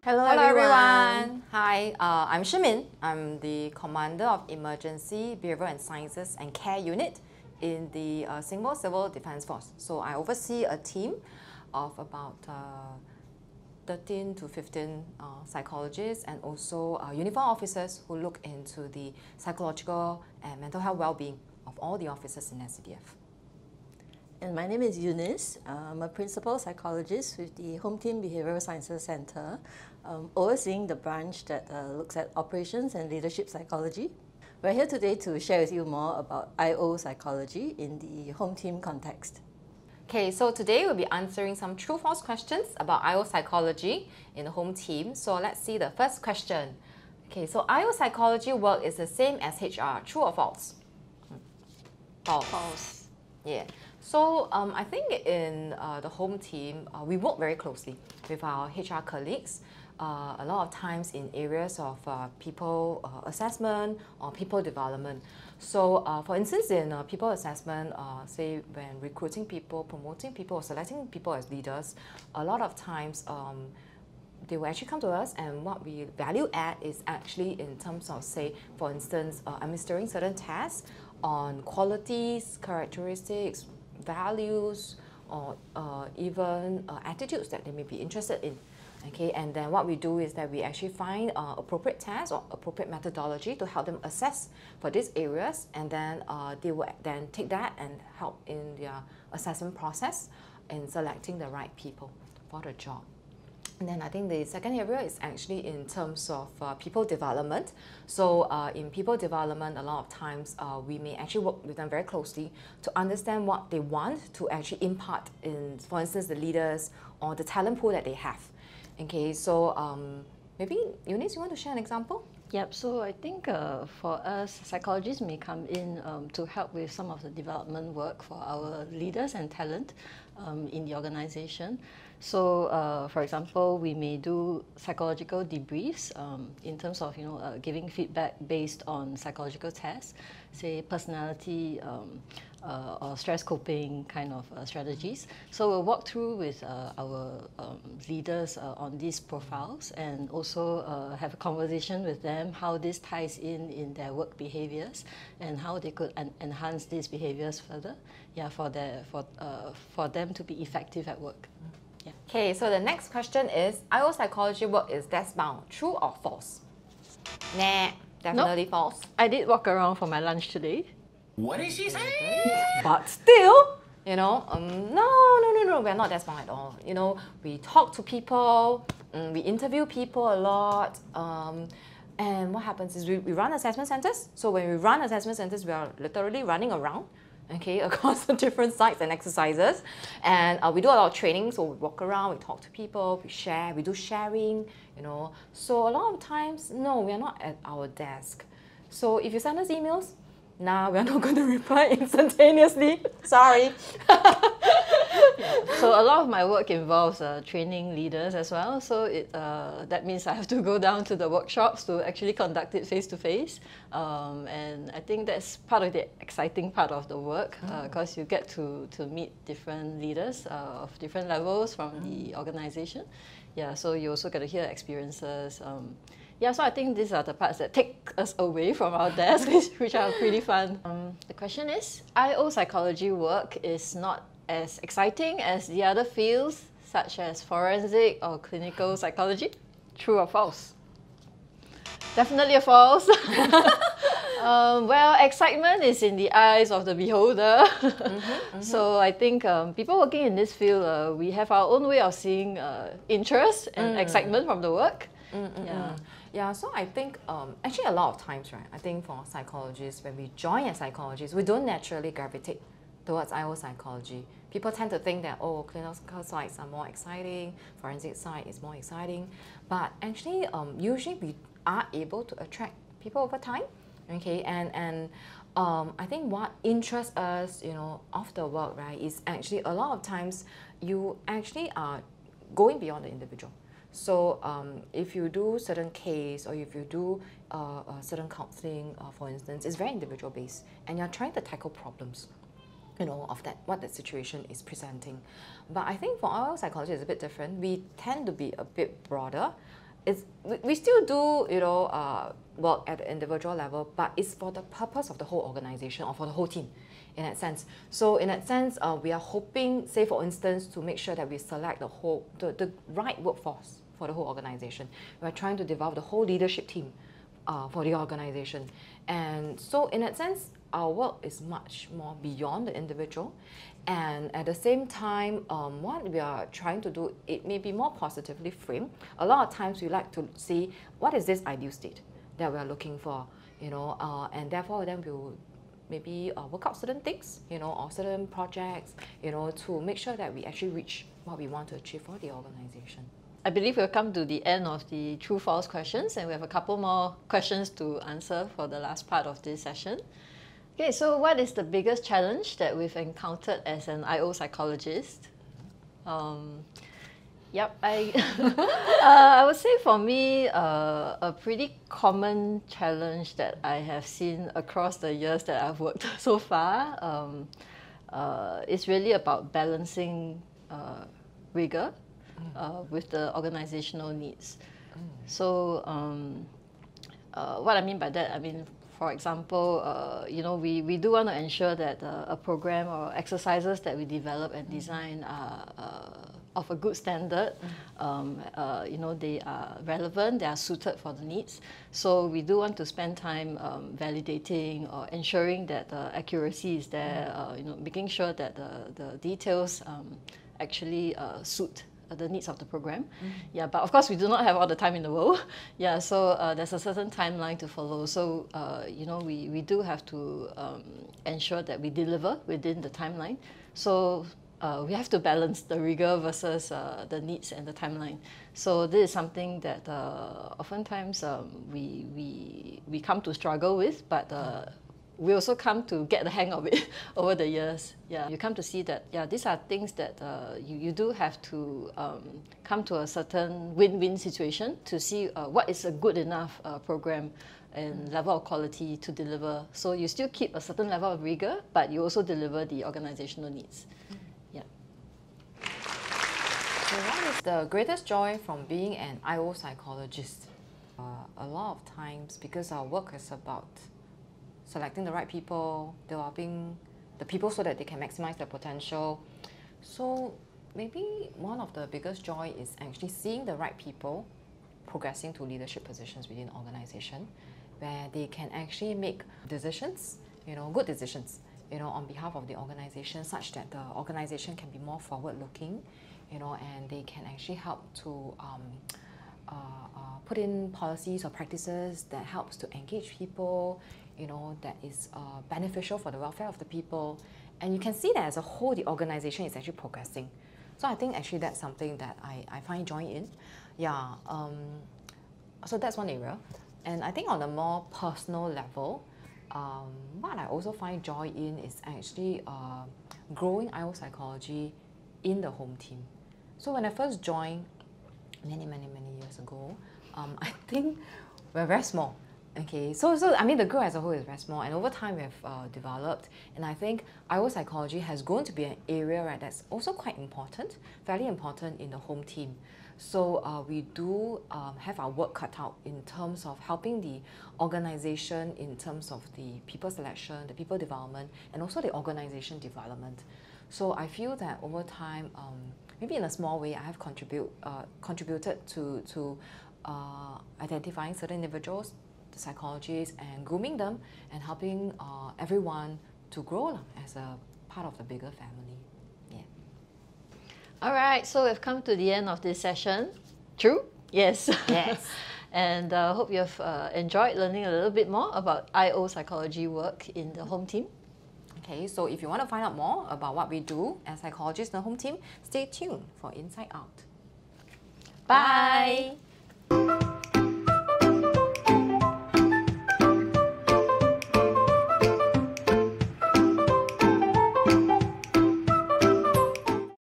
Hello everyone. Hi, I'm Shi Min. I'm the Commander of Emergency, Behavioral and Sciences and Care Unit in the Singapore Civil Defence Force. So I oversee a team of about 13 to 15 psychologists and also uniformed officers who look into the psychological and mental health well-being of all the officers in SCDF. And my name is Eunice. I'm a principal psychologist with the Home Team Behavioral Sciences Centre, overseeing the branch that looks at operations and leadership psychology. We're here today to share with you more about IO psychology in the home team context. Okay, so today we'll be answering some true-false questions about IO psychology in the home team. So let's see the first question. Okay, so IO psychology work is the same as HR, true or false? False. False. Yeah. So I think in the home team, we work very closely with our HR colleagues. A lot of times in areas of people assessment or people development. So for instance, in people assessment, say when recruiting people, promoting people, or selecting people as leaders, a lot of times they will actually come to us, and what we value add is actually in terms of, say, for instance, administering certain tests on qualities, characteristics, values, or even attitudes that they may be interested in. Okay, and then what we do is that we actually find appropriate tests or appropriate methodology to help them assess for these areas, and then they will then take that and help in their assessment process in selecting the right people for the job. And then I think the second area is actually in terms of people development. So in people development, a lot of times we may actually work with them very closely to understand what they want to actually impart in, for instance, the leaders or the talent pool that they have. Okay, so maybe Eunice, you want to share an example? Yep, so I think for us, psychologists may come in to help with some of the development work for our leaders and talent in the organization. So, for example, we may do psychological debriefs in terms of giving feedback based on psychological tests, say personality or stress coping kind of strategies. So we'll walk through with our leaders on these profiles and also have a conversation with them how this ties in their work behaviors and how they could enhance these behaviors further, for them to be effective at work. Yeah. Okay, so the next question is, IO psychology work is desk bound, true or false? Nah, definitely Nope. false. I did walk around for my lunch today. What did she say? But still, no, we're not desk bound at all. We talk to people, we interview people a lot, and what happens is we run assessment centers. So when we run assessment centers, we are literally running around, okay, across the different sites and exercises, and we do a lot of training. So we walk around, we talk to people, we share, we do sharing, So a lot of times, no, we are not at our desk. So if you send us emails, nah, we're not going to reply instantaneously. Sorry. So a lot of my work involves training leaders as well. So that means I have to go down to the workshops to actually conduct it face to face. And I think that's part of the exciting part of the work because you get to meet different leaders of different levels from the organization. Yeah, so you also get to hear experiences. So I think these are the parts that take us away from our desk, which are pretty fun. The question is, IO psychology work is not as exciting as the other fields, such as forensic or clinical psychology? True or false? Definitely a false. Well, excitement is in the eyes of the beholder. So I think people working in this field, we have our own way of seeing interest and excitement from the work. Yeah, so I think actually a lot of times, right, I think for psychologists, when we join as psychologists, we don't naturally gravitate towards IO psychology. People tend to think that, oh, clinical sites are more exciting, forensic side is more exciting, but actually usually we are able to attract people over time, okay, and I think what interests us, of the work, right, is actually a lot of times you actually are going beyond the individual. So if you do certain case or if you do certain counseling, for instance, it's very individual based, and you're trying to tackle problems, of what that situation is presenting. But I think for our psychology, it's a bit different. We tend to be a bit broader we still do, work at the individual level, but it's for the purpose of the whole organization or for the whole team, in that sense. So in that sense, we are hoping, say for instance, to make sure that we select the right workforce for the whole organization. We're trying to develop the whole leadership team for the organization. And so in that sense, our work is much more beyond the individual. And at the same time, what we are trying to do, it may be more positively framed. A lot of times we like to see what is this ideal state that we are looking for, and therefore then we'll maybe work out certain things, or certain projects, to make sure that we actually reach what we want to achieve for the organization. I believe we've come to the end of the true-false questions, and we have a couple more questions to answer for the last part of this session. Okay, so what is the biggest challenge that we've encountered as an IO psychologist? I would say for me, a pretty common challenge that I have seen across the years that I've worked so far is really about balancing rigor with the organizational needs. So what I mean by that, for example, we do want to ensure that a program or exercises that we develop and design are of a good standard. They are relevant, they are suited for the needs. So we do want to spend time validating or ensuring that the accuracy is there, making sure that the details actually suit the needs of the program. Yeah, but of course we do not have all the time in the world. Yeah, so there's a certain timeline to follow. So we do have to ensure that we deliver within the timeline. So we have to balance the rigor versus the needs and the timeline. So this is something that oftentimes we come to struggle with, but we also come to get the hang of it over the years. Yeah, you come to see that, these are things that you do have to come to a certain win-win situation to see what is a good enough program and level of quality to deliver. So you still keep a certain level of rigor, but you also deliver the organizational needs. Yeah. So what is the greatest joy from being an IO psychologist? A lot of times, because our work is about selecting the right people, developing the people so that they can maximize their potential. So maybe one of the biggest joy is actually seeing the right people progressing to leadership positions within an organization, where they can actually make decisions, good decisions, on behalf of the organization, such that the organization can be more forward-looking, and they can actually help to put in policies or practices that helps to engage people, that is beneficial for the welfare of the people. And you can see that as a whole, the organization is actually progressing. So I think actually that's something that I find joy in. Yeah, so that's one area. And I think on a more personal level, what I also find joy in is actually growing IO psychology in the home team. So when I first joined many years ago, I think we're very small. Okay, so the group as a whole is very small, and over time we have developed, and I think IO psychology has grown to be an area that's also quite important, fairly important in the home team. So we do have our work cut out in terms of helping the organization in terms of the people selection, the people development, and also the organization development. So I feel that over time, maybe in a small way, I have contributed to identifying certain individuals, the psychologists, and grooming them and helping everyone to grow as a part of the bigger family. Yeah. All right, so we've come to the end of this session. True? Yes. Yes. And hope you've enjoyed learning a little bit more about IO psychology work in the home team. Okay, so if you want to find out more about what we do as psychologists in the home team, stay tuned for InPsych Out. Bye.